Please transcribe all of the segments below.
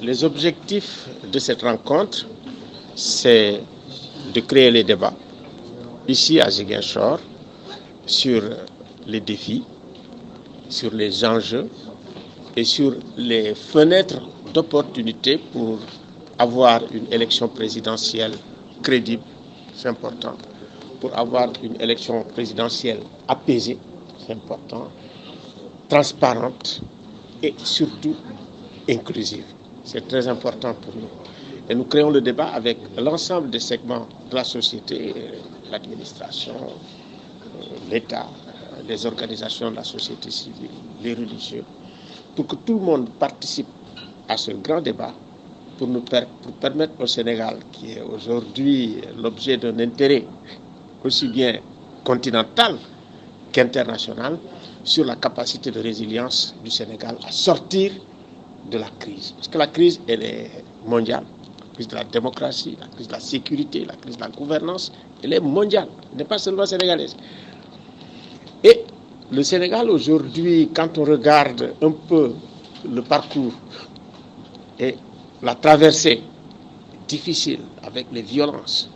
Les objectifs de cette rencontre, c'est de créer les débats ici à Ziguinchor sur les défis, sur les enjeux et sur les fenêtres d'opportunité pour avoir une élection présidentielle crédible, c'est important, pour avoir une élection présidentielle apaisée, c'est important, transparente et surtout inclusive. C'est très important pour nous. Et nous créons le débat avec l'ensemble des segments de la société, l'administration, l'État, les organisations de la société civile, les religieux, pour que tout le monde participe à ce grand débat pour permettre au Sénégal, qui est aujourd'hui l'objet d'un intérêt aussi bien continental qu'international, sur la capacité de résilience du Sénégal à sortir de la crise. Parce que la crise, elle est mondiale. La crise de la démocratie, la crise de la sécurité, la crise de la gouvernance, elle est mondiale, elle n'est pas seulement sénégalaise. Et le Sénégal aujourd'hui, quand on regarde un peu le parcours et la traversée difficile avec les violences,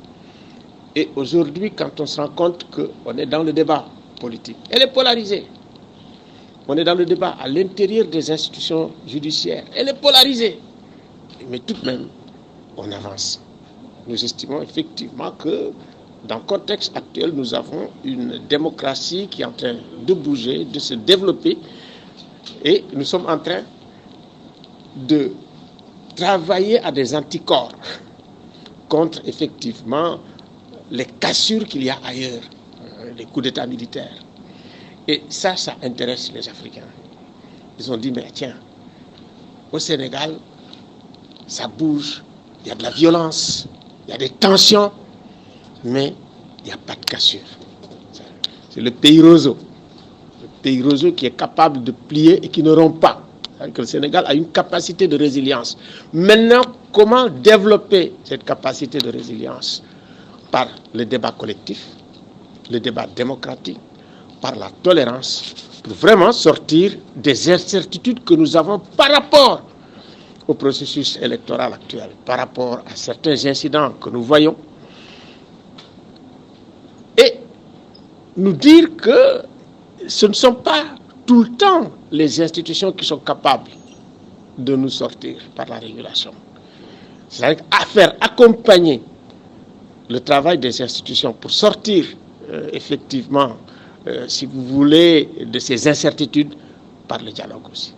et aujourd'hui, quand on se rend compte qu'on est dans le débat politique, elle est polarisée. On est dans le débat à l'intérieur des institutions judiciaires. Elle est polarisée. Mais tout de même, on avance. Nous estimons effectivement que dans le contexte actuel, nous avons une démocratie qui est en train de bouger, de se développer. Et nous sommes en train de travailler à des anticorps contre effectivement les cassures qu'il y a ailleurs, les coups d'État militaires. Et ça intéresse les Africains. Ils ont dit, mais tiens, au Sénégal, ça bouge, il y a de la violence, il y a des tensions, mais il n'y a pas de cassure. C'est le pays roseau. Le pays roseau qui est capable de plier et qui ne rompt pas. C'est-à-dire que le Sénégal a une capacité de résilience. Maintenant, comment développer cette capacité de résilience? Par le débat collectif, le débat démocratique, par la tolérance, pour vraiment sortir des incertitudes que nous avons par rapport au processus électoral actuel, par rapport à certains incidents que nous voyons, et nous dire que ce ne sont pas tout le temps les institutions qui sont capables de nous sortir par la régulation. C'est-à-dire à faire accompagner le travail des institutions pour sortir effectivement si vous voulez, de ces incertitudes par le dialogue aussi.